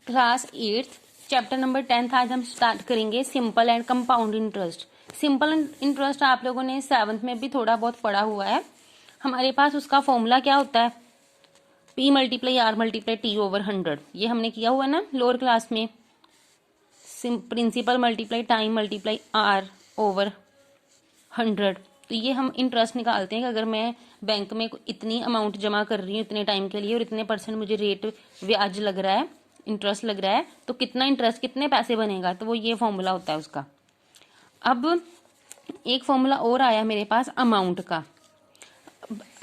Class 8th chapter number 10th आज हम start करेंगे simple and compound interest. Simple interest आप लोगों ने 7th में भी थोड़ा बहुत पढ़ा हुआ है। हमारे पास उसका फॉर्मूला क्या होता है, P multiply R multiply T over 100। ये हमने किया हुआ है ना लोअर क्लास में। Principal multiply time multiply R over 100। तो ये हम इंटरेस्ट निकालते हैं कि अगर मैं बैंक में इतनी अमाउंट जमा कर रही हूँ इतने टाइम के लिए और इतने परसेंट मुझे रेट ब्याज लग रहा है, इंटरेस्ट लग रहा है, तो कितना इंटरेस्ट कितने पैसे बनेगा, तो वो ये फॉर्मूला होता है उसका। अब एक फॉर्मूला और आया मेरे पास अमाउंट का।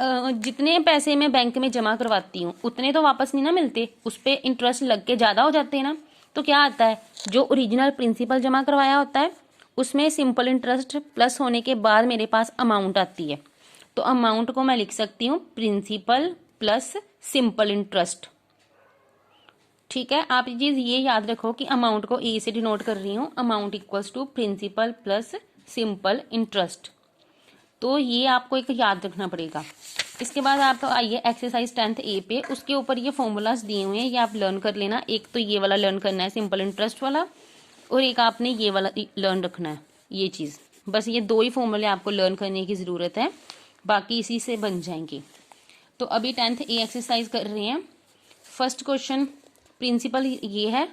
जितने पैसे मैं बैंक में जमा करवाती हूँ उतने तो वापस नहीं ना मिलते, उस पर इंटरेस्ट लग के ज़्यादा हो जाते हैं ना। तो क्या आता है, जो ओरिजिनल प्रिंसिपल जमा करवाया होता है उसमें सिंपल इंटरेस्ट प्लस होने के बाद मेरे पास अमाउंट आती है। तो अमाउंट को मैं लिख सकती हूँ प्रिंसिपल प्लस सिंपल इंटरेस्ट। ठीक है, आप चीज ये याद रखो कि अमाउंट को ए से डिनोट कर रही हूँ, amount equals to principal plus simple interest. तो ये आपको एक याद रखना पड़ेगा। इसके बाद आप तो आइए एक्सरसाइज 10th ए पे, उसके ऊपर ये फॉर्मूलाज दिए हुए हैं, ये आप लर्न कर लेना। एक तो ये वाला लर्न करना है सिंपल इंटरेस्ट वाला, और एक आपने ये वाला लर्न रखना है, ये चीज। बस ये दो ही फॉर्मूले आपको लर्न करने की जरूरत है, बाकी इसी से बन जाएंगे। तो अभी 10th ए एक्सरसाइज कर रहे हैं। फर्स्ट क्वेश्चन प्रिंसिपल ये है,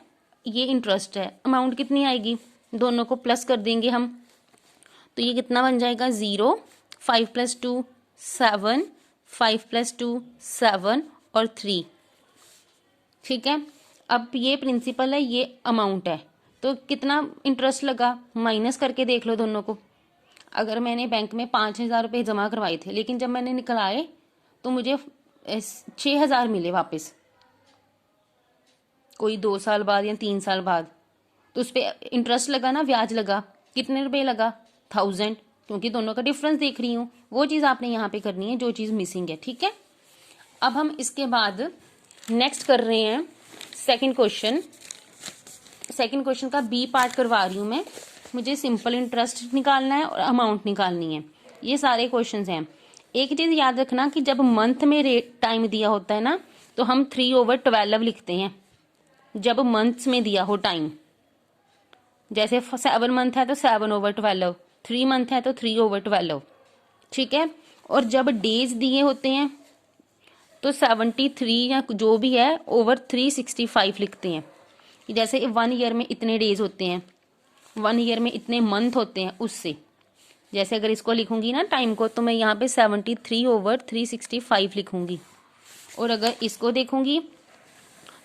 ये इंटरेस्ट है, अमाउंट कितनी आएगी, दोनों को प्लस कर देंगे हम। तो ये कितना बन जाएगा 0, 5 + 2 7, 5 + 2 7 और 3। ठीक है, अब ये प्रिंसिपल है, ये अमाउंट है, तो कितना इंटरेस्ट लगा माइनस करके देख लो दोनों को। अगर मैंने बैंक में 5,000 रुपये जमा करवाए थे, लेकिन जब मैंने निकलाए तो मुझे 6,000 मिले वापस, कोई 2 साल बाद या 3 साल बाद, तो उस पर इंटरेस्ट लगा ना, ब्याज लगा। कितने रुपए लगा 1000, क्योंकि दोनों का डिफरेंस देख रही हूँ। वो चीज़ आपने यहाँ पे करनी है जो चीज़ मिसिंग है। ठीक है, अब हम इसके बाद नेक्स्ट कर रहे हैं सेकंड क्वेश्चन। सेकंड क्वेश्चन का बी पार्ट करवा रही हूँ मैं। मुझे सिंपल इंटरेस्ट निकालना है और अमाउंट निकालनी है। ये सारे क्वेश्चन हैं। एक चीज़ याद रखना कि जब मंथ में रेट टाइम दिया होता है ना, तो हम 3/12 लिखते हैं। जब मंथ्स में दिया हो टाइम, जैसे 7 मंथ है तो 7/12, 3 मंथ है तो 3/12। ठीक है, और जब डेज दिए होते हैं तो 73 या जो भी है ओवर 365 लिखते हैं। जैसे 1 ईयर में इतने डेज होते हैं, 1 ईयर में इतने मंथ होते हैं, उससे जैसे अगर इसको लिखूंगी ना टाइम को, तो मैं यहाँ पे 73/365 लिखूंगी। और अगर इसको देखूंगी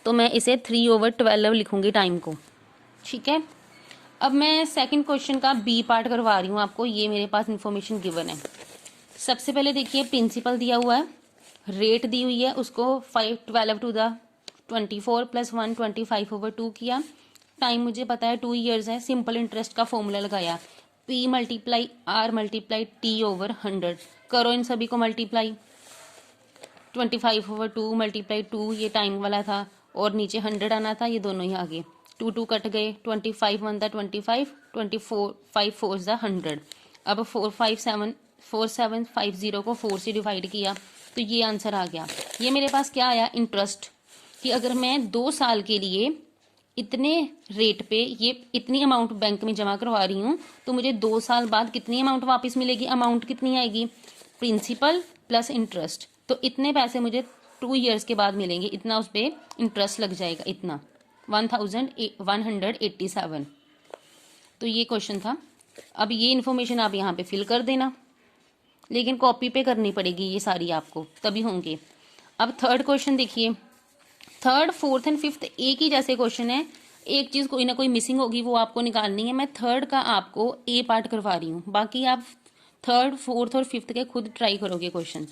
तो मैं इसे 3/12 लिखूंगी टाइम को। ठीक है, अब मैं सेकंड क्वेश्चन का बी पार्ट करवा रही हूँ आपको। ये मेरे पास इंफॉर्मेशन गिवन है। सबसे पहले देखिए प्रिंसिपल दिया हुआ है, रेट दी हुई है, उसको 12 to the 24 + 1 25/2 किया। टाइम मुझे पता है 2 ईयर्स है। सिंपल इंटरेस्ट का फॉर्मूला लगाया, P multiply R multiply T over 100। करो इन सभी को मल्टीप्लाई, 25/2 मल्टीप्लाई 2 ये टाइम वाला था, और नीचे 100 आना था, ये दोनों ही आगे 2 कट गए, 25 1 दा 25, 24 5 4 दा 100। अब 4750 को 4 से डिवाइड किया तो ये आंसर आ गया। ये मेरे पास क्या आया, इंटरेस्ट, कि अगर मैं 2 साल के लिए इतने रेट पे ये इतनी अमाउंट बैंक में जमा करवा रही हूँ, तो मुझे 2 साल बाद कितनी अमाउंट वापस मिलेगी। अमाउंट कितनी आएगी, प्रिंसिपल प्लस इंटरेस्ट, तो इतने पैसे मुझे 2 ईयर्स के बाद मिलेंगे, इतना उस पर इंटरेस्ट लग जाएगा, इतना 1187। तो ये क्वेश्चन था। अब ये इन्फॉर्मेशन आप यहाँ पे फिल कर देना, लेकिन कॉपी पे करनी पड़ेगी ये सारी आपको, तभी होंगे। अब थर्ड क्वेश्चन देखिए, थर्ड फोर्थ एंड फिफ्थ एक ही जैसे क्वेश्चन है, एक चीज कोई ना कोई मिसिंग होगी, वो आपको निकालनी है। मैं थर्ड का आपको ए पार्ट करवा रही हूँ, बाकी आप थर्ड फोर्थ और फिफ्थ के खुद ट्राई करोगे क्वेश्चन।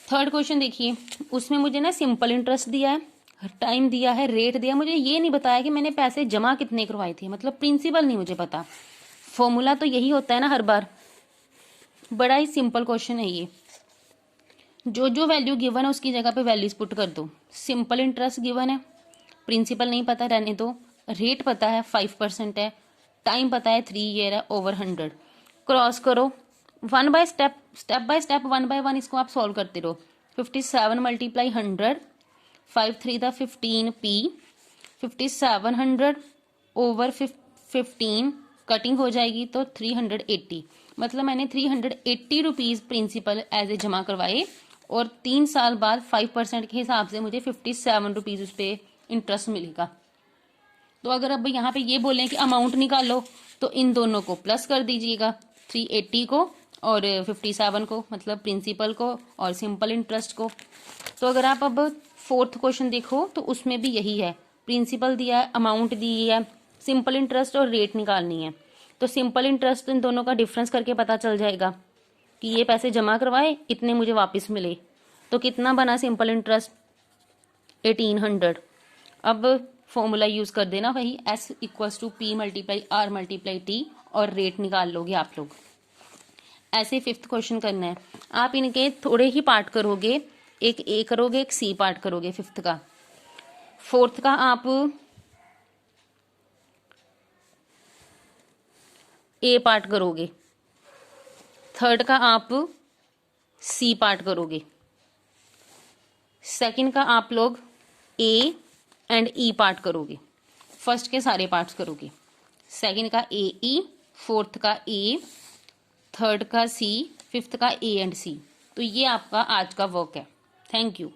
थर्ड क्वेश्चन देखिए, उसमें मुझे ना सिंपल इंटरेस्ट दिया है, टाइम दिया है, रेट दिया, मुझे ये नहीं बताया कि मैंने पैसे जमा कितने करवाए थे, मतलब प्रिंसिपल नहीं मुझे पता। फॉर्मूला तो यही होता है ना हर बार। बड़ा ही सिंपल क्वेश्चन है ये। जो जो वैल्यू गिवन है उसकी जगह पे वैल्यूज पुट कर दो। सिंपल इंटरेस्ट गिवन है, प्रिंसिपल नहीं पता रहने दो, रेट पता है 5% है, टाइम पता है 3 ईयर है, ओवर 100। क्रॉस करो, स्टेप बाय स्टेप 1 by 1 इसको आप सॉल्व करते रहो। 57 × 100, 5 3 दा 15 P, 5700 ओवर 15 कटिंग हो जाएगी तो 380, मतलब मैंने 380 रुपीज़ प्रिंसिपल एज ए जमा करवाए और 3 साल बाद 5% के हिसाब से मुझे 57 रुपीज़ उस पर इंटरेस्ट मिलेगा। तो अगर अब यहाँ पे ये बोलें कि अमाउंट निकालो तो इन दोनों को प्लस कर दीजिएगा, 380 को और 57 को, मतलब प्रिंसिपल को और सिंपल इंटरेस्ट को। तो अगर आप अब फोर्थ क्वेश्चन देखो तो उसमें भी यही है, प्रिंसिपल दिया है, अमाउंट दी है, सिंपल इंटरेस्ट और रेट निकालनी है। तो सिंपल इंटरेस्ट इन दोनों का डिफरेंस करके पता चल जाएगा कि ये पैसे जमा करवाए, इतने मुझे वापस मिले। तो कितना बना सिंपल इंटरेस्ट? 1800। अब फॉर्मूला यूज़ कर देना वही, S equals to P multiply R multiply T, और रेट निकाल लोगे आप लोग। ऐसे फिफ्थ क्वेश्चन करना है। आप इनके थोड़े ही पार्ट करोगे, एक A करोगे, एक C पार्ट करोगे फिफ्थ का। फोर्थ का आप A पार्ट करोगे, थर्ड का आप C पार्ट करोगे, सेकंड का आप लोग A एंड E पार्ट करोगे। फर्स्ट के सारे पार्ट्स करोगे, सेकंड का A E, फोर्थ का A, थर्ड का C, फिफ्थ का A एंड C। तो ये आपका आज का वर्क है। Thank you.